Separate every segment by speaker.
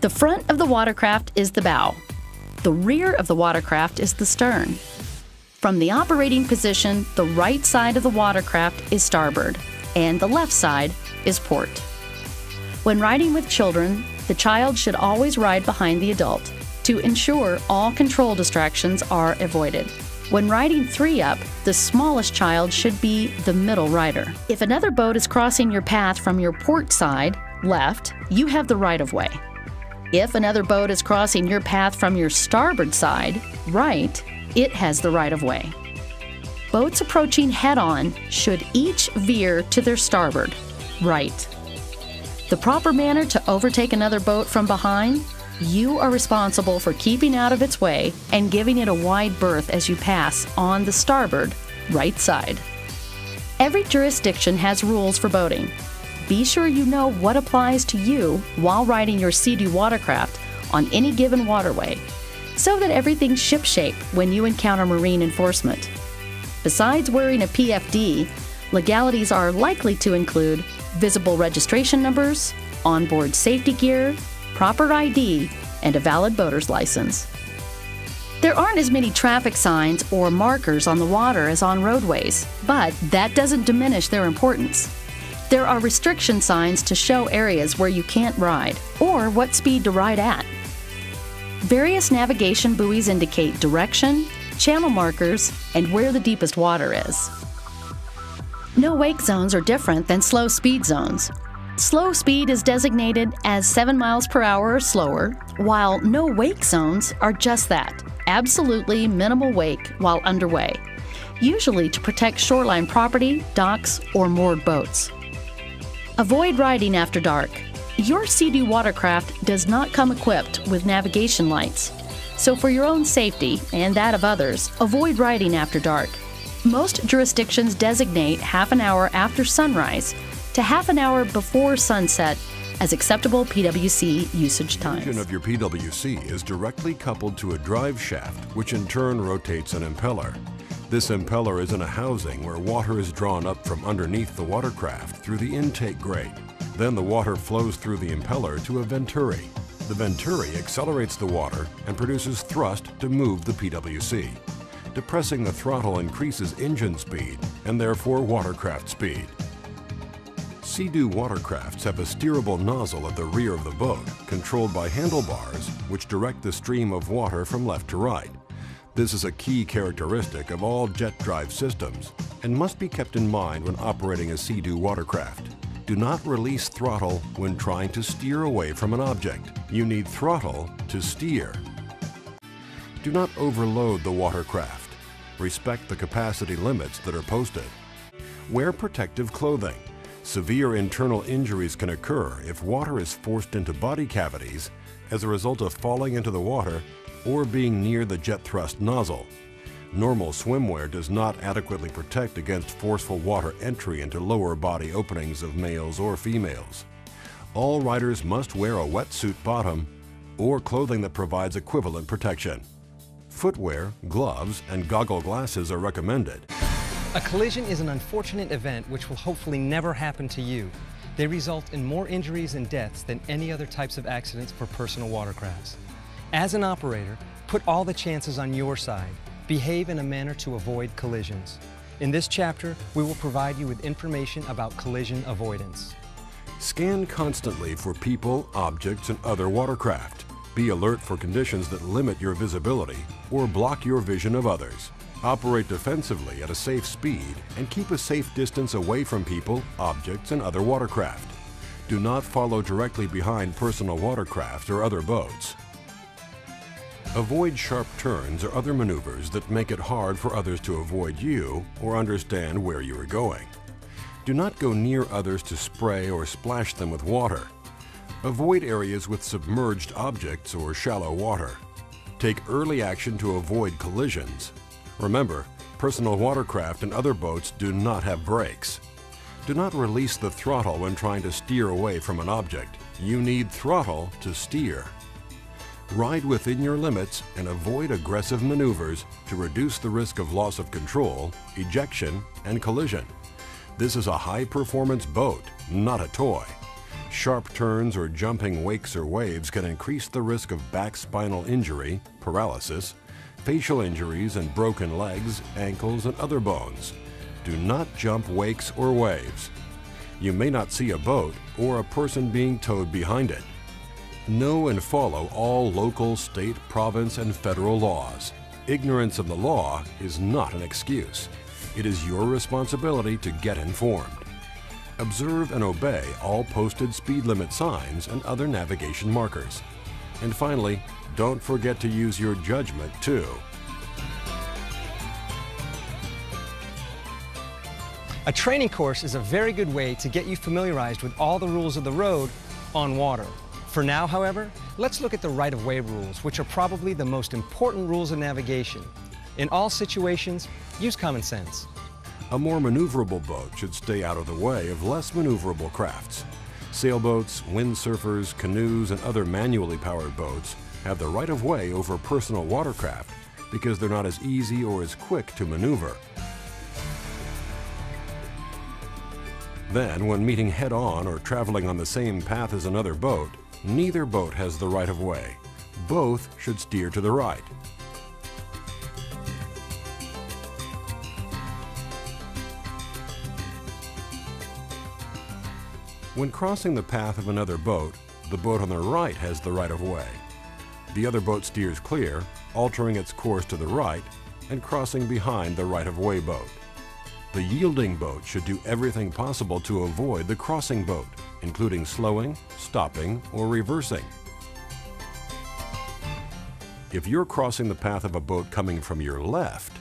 Speaker 1: The front of the watercraft is the bow. The rear of the watercraft is the stern. From the operating position, the right side of the watercraft is starboard, and the left side is port. When riding with children, the child should always ride behind the adult to ensure all control distractions are avoided. When riding 3 up, the smallest child should be the middle rider. If another boat is crossing your path from your port side, left, you have the right-of-way. If another boat is crossing your path from your starboard side, right, it has the right-of-way. Boats approaching head-on should each veer to their starboard, right. The proper manner to overtake another boat from behind, you are responsible for keeping out of its way and giving it a wide berth as you pass on the starboard, right side. Every jurisdiction has rules for boating. Be sure you know what applies to you while riding your Sea-Doo watercraft on any given waterway, so that everything's shipshape when you encounter marine enforcement. Besides wearing a PFD, legalities are likely to include visible registration numbers, onboard safety gear, proper ID, and a valid boater's license. There aren't as many traffic signs or markers on the water as on roadways, but that doesn't diminish their importance. There are restriction signs to show areas where you can't ride or what speed to ride at. Various navigation buoys indicate direction, channel markers, and where the deepest water is. No wake zones are different than slow speed zones. Slow speed is designated as 7 miles per hour or slower, while no wake zones are just that, absolutely minimal wake while underway, usually to protect shoreline property, docks, or moored boats. Avoid riding after dark. Your Sea-Doo watercraft does not come equipped with navigation lights, so for your own safety and that of others, avoid riding after dark. Most jurisdictions designate half an hour after sunrise to half an hour before sunset as acceptable PWC usage times.
Speaker 2: The engine of your PWC is directly coupled to a drive shaft, which in turn rotates an impeller. This impeller is in a housing where water is drawn up from underneath the watercraft through the intake grate. Then the water flows through the impeller to a venturi. The venturi accelerates the water and produces thrust to move the PWC. Depressing the throttle increases engine speed and therefore watercraft speed. Sea-Doo watercrafts have a steerable nozzle at the rear of the boat, controlled by handlebars, which direct the stream of water from left to right. This is a key characteristic of all jet drive systems and must be kept in mind when operating a Sea-Doo watercraft. Do not release throttle when trying to steer away from an object. You need throttle to steer. Do not overload the watercraft. Respect the capacity limits that are posted. Wear protective clothing. Severe internal injuries can occur if water is forced into body cavities as a result of falling into the water or being near the jet thrust nozzle. Normal swimwear does not adequately protect against forceful water entry into lower body openings of males or females. All riders must wear a wetsuit bottom or clothing that provides equivalent protection. Footwear, gloves, and goggle glasses are recommended.
Speaker 3: A collision is an unfortunate event which will hopefully never happen to you. They result in more injuries and deaths than any other types of accidents for personal watercrafts. As an operator, put all the chances on your side. Behave in a manner to avoid collisions. In this chapter, we will provide you with information about collision avoidance.
Speaker 2: Scan constantly for people, objects, and other watercraft. Be alert for conditions that limit your visibility or block your vision of others. Operate defensively at a safe speed and keep a safe distance away from people, objects, and other watercraft. Do not follow directly behind personal watercraft or other boats. Avoid sharp turns or other maneuvers that make it hard for others to avoid you or understand where you are going. Do not go near others to spray or splash them with water. Avoid areas with submerged objects or shallow water. Take early action to avoid collisions. Remember, personal watercraft and other boats do not have brakes. Do not release the throttle when trying to steer away from an object. You need throttle to steer. Ride within your limits and avoid aggressive maneuvers to reduce the risk of loss of control, ejection, and collision. This is a high-performance boat, not a toy. Sharp turns or jumping wakes or waves can increase the risk of back spinal injury, paralysis, facial injuries, and broken legs, ankles, and other bones. Do not jump wakes or waves. You may not see a boat or a person being towed behind it. Know and follow all local, state, province, and federal laws. Ignorance of the law is not an excuse. It is your responsibility to get informed. Observe and obey all posted speed limit signs and other navigation markers. And finally, don't forget to use your judgment too.
Speaker 3: A training course is a very good way to get you familiarized with all the rules of the road on water. For now, however, let's look at the right-of-way rules, which are probably the most important rules of navigation. In all situations, use common sense.
Speaker 2: A more maneuverable boat should stay out of the way of less maneuverable crafts. Sailboats, windsurfers, canoes, and other manually powered boats have the right-of-way over personal watercraft because they're not as easy or as quick to maneuver. Then, when meeting head-on or traveling on the same path as another boat, neither boat has the right-of-way. Both should steer to the right. When crossing the path of another boat, the boat on the right has the right-of-way. The other boat steers clear, altering its course to the right and crossing behind the right-of-way boat. The yielding boat should do everything possible to avoid the crossing boat, including slowing, stopping, or reversing. If you're crossing the path of a boat coming from your left,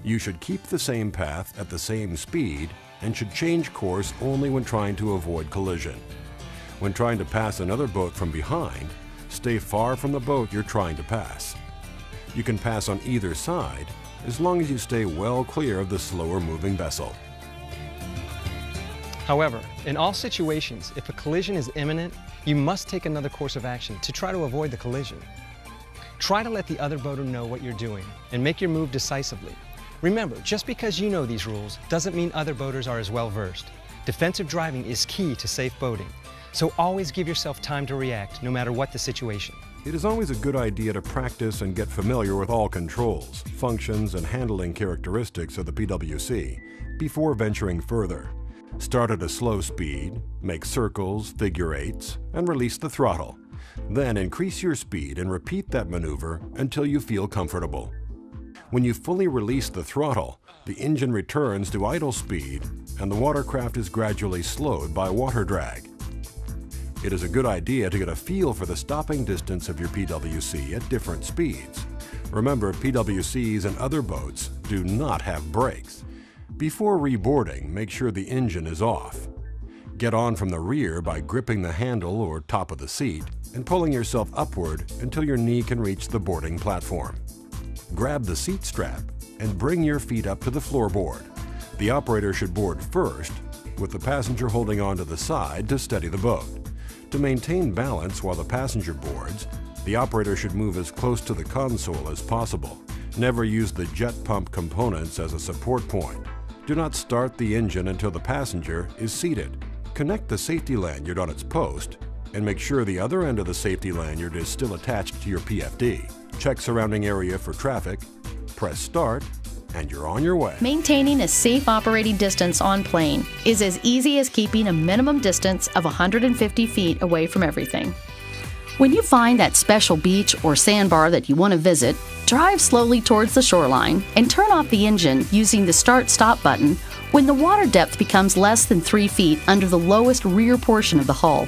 Speaker 2: you should keep the same path at the same speed and should change course only when trying to avoid collision. When trying to pass another boat from behind, stay far from the boat you're trying to pass. You can pass on either side as long as you stay well clear of the slower moving vessel.
Speaker 3: However, in all situations, if a collision is imminent, you must take another course of action to try to avoid the collision. Try to let the other boater know what you're doing and make your move decisively. Remember, just because you know these rules doesn't mean other boaters are as well versed. Defensive driving is key to safe boating, so always give yourself time to react no matter what the situation.
Speaker 2: It is always a good idea to practice and get familiar with all controls, functions, and handling characteristics of the PWC before venturing further. Start at a slow speed, make circles, figure eights, and release the throttle. Then increase your speed and repeat that maneuver until you feel comfortable. When you fully release the throttle, the engine returns to idle speed and the watercraft is gradually slowed by water drag. It is a good idea to get a feel for the stopping distance of your PWC at different speeds. Remember, PWCs and other boats do not have brakes. Before reboarding, make sure the engine is off. Get on from the rear by gripping the handle or top of the seat and pulling yourself upward until your knee can reach the boarding platform. Grab the seat strap and bring your feet up to the floorboard. The operator should board first, with the passenger holding onto the side to steady the boat. To maintain balance while the passenger boards, the operator should move as close to the console as possible. Never use the jet pump components as a support point. Do not start the engine until the passenger is seated. Connect the safety lanyard on its post and make sure the other end of the safety lanyard is still attached to your PFD. Check surrounding area for traffic, press start, and you're on your way.
Speaker 1: Maintaining a safe operating distance on plane is as easy as keeping a minimum distance of 150 feet away from everything. When you find that special beach or sandbar that you want to visit, drive slowly towards the shoreline and turn off the engine using the start-stop button when the water depth becomes less than 3 feet under the lowest rear portion of the hull.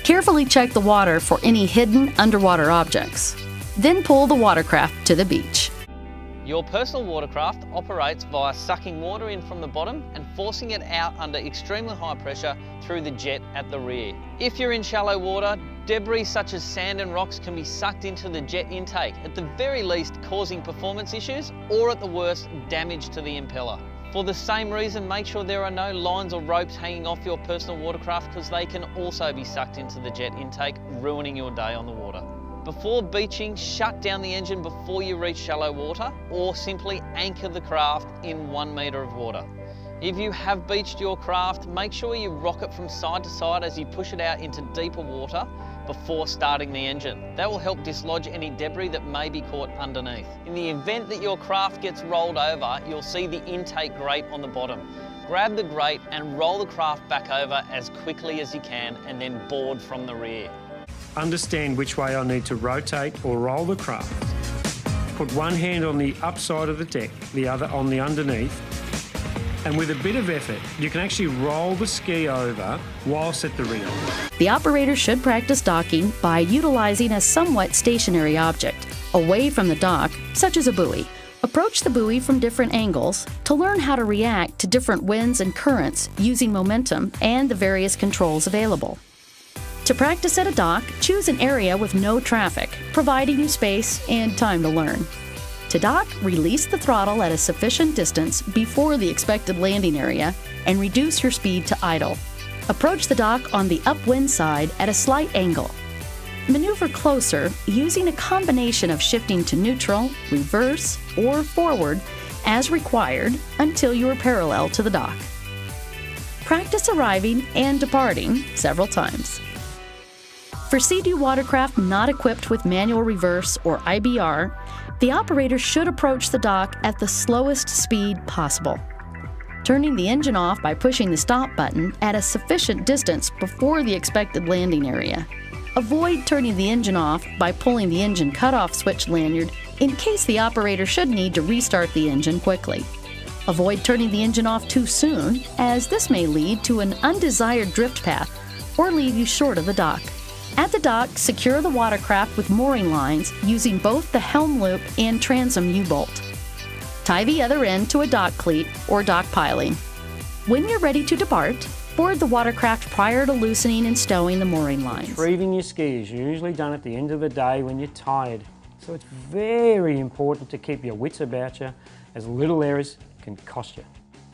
Speaker 1: Carefully check the water for any hidden underwater objects. Then pull the watercraft to the beach.
Speaker 4: Your personal watercraft operates via sucking water in from the bottom and forcing it out under extremely high pressure through the jet at the rear. If you're in shallow water, debris such as sand and rocks can be sucked into the jet intake, at the very least causing performance issues or at the worst damage to the impeller. For the same reason, make sure there are no lines or ropes hanging off your personal watercraft because they can also be sucked into the jet intake, ruining your day on the water. Before beaching, shut down the engine before you reach shallow water or simply anchor the craft in 1 metre of water. If you have beached your craft, make sure you rock it from side to side as you push it out into deeper water before starting the engine. That will help dislodge any debris that may be caught underneath. In the event that your craft gets rolled over, you'll see the intake grate on the bottom. Grab the grate and roll the craft back over as quickly as you can and then board from the rear.
Speaker 5: Understand which way I need to rotate or roll the craft. Put one hand on the upside of the deck, the other on the underneath, and with a bit of effort, you can actually roll the ski over whilst at the rear.
Speaker 1: The operator should practice docking by utilizing a somewhat stationary object away from the dock, such as a buoy. Approach the buoy from different angles to learn how to react to different winds and currents using momentum and the various controls available. To practice at a dock, choose an area with no traffic, providing you space and time to learn. To dock, release the throttle at a sufficient distance before the expected landing area and reduce your speed to idle. Approach the dock on the upwind side at a slight angle. Maneuver closer using a combination of shifting to neutral, reverse, or forward as required until you are parallel to the dock. Practice arriving and departing several times. For Sea-Doo watercraft not equipped with manual reverse or IBR, the operator should approach the dock at the slowest speed possible, turning the engine off by pushing the stop button at a sufficient distance before the expected landing area. Avoid turning the engine off by pulling the engine cutoff switch lanyard in case the operator should need to restart the engine quickly. Avoid turning the engine off too soon, as this may lead to an undesired drift path or leave you short of the dock. At the dock, secure the watercraft with mooring lines using both the helm loop and transom U-bolt. Tie the other end to a dock cleat or dock piling. When you're ready to depart, board the watercraft prior to loosening and stowing the mooring lines.
Speaker 5: Retrieving your ski is usually done at the end of the day when you're tired, so it's very important to keep your wits about you, as little errors can cost you.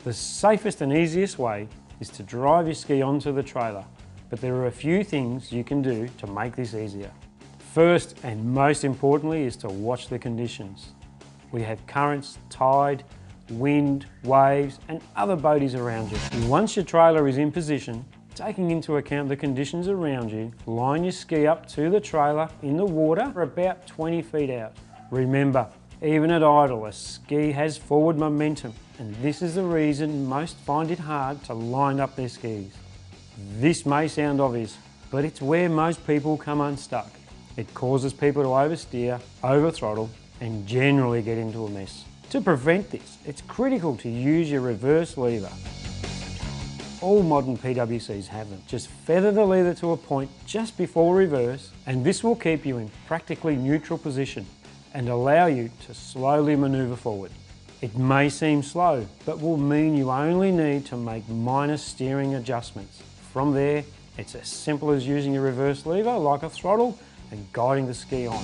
Speaker 5: The safest and easiest way is to drive your ski onto the trailer, but there are a few things you can do to make this easier. First and most importantly is to watch the conditions. We have currents, tide, wind, waves and other boaties around you. And once your trailer is in position, taking into account the conditions around you, line your ski up to the trailer in the water for about 20 feet out. Remember, even at idle, a ski has forward momentum, and this is the reason most find it hard to line up their skis. This may sound obvious, but it's where most people come unstuck. It causes people to oversteer, overthrottle, and generally get into a mess. To prevent this, it's critical to use your reverse lever. All modern PWCs have them. Just feather the lever to a point just before reverse, and this will keep you in practically neutral position and allow you to slowly manoeuvre forward. It may seem slow, but will mean you only need to make minor steering adjustments. From there, it's as simple as using your reverse lever like a throttle and guiding the ski on.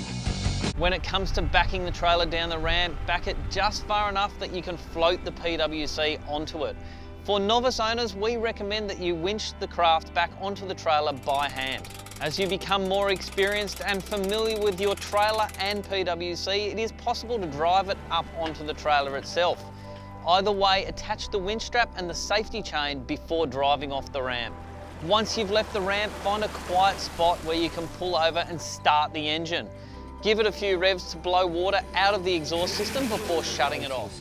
Speaker 4: When it comes to backing the trailer down the ramp, back it just far enough that you can float the PWC onto it. For novice owners, we recommend that you winch the craft back onto the trailer by hand. As you become more experienced and familiar with your trailer and PWC, it is possible to drive it up onto the trailer itself. Either way, attach the winch strap and the safety chain before driving off the ramp. Once you've left the ramp, find a quiet spot where you can pull over and start the engine. Give it a few revs to blow water out of the exhaust system before shutting it off.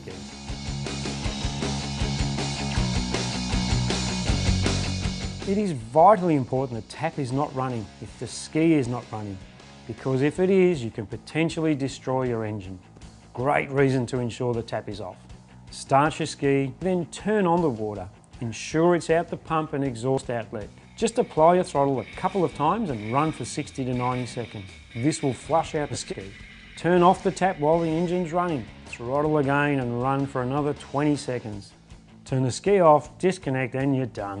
Speaker 5: It is vitally important the tap is not running if the ski is not running, because if it is, you can potentially destroy your engine. Great reason to ensure the tap is off. Start your ski, then turn on the water. Ensure it's out the pump and exhaust outlet. Just apply your throttle a couple of times and run for 60 to 90 seconds. This will flush out the ski. Turn off the tap while the engine's running. Throttle again and run for another 20 seconds. Turn the ski off, disconnect, and you're done.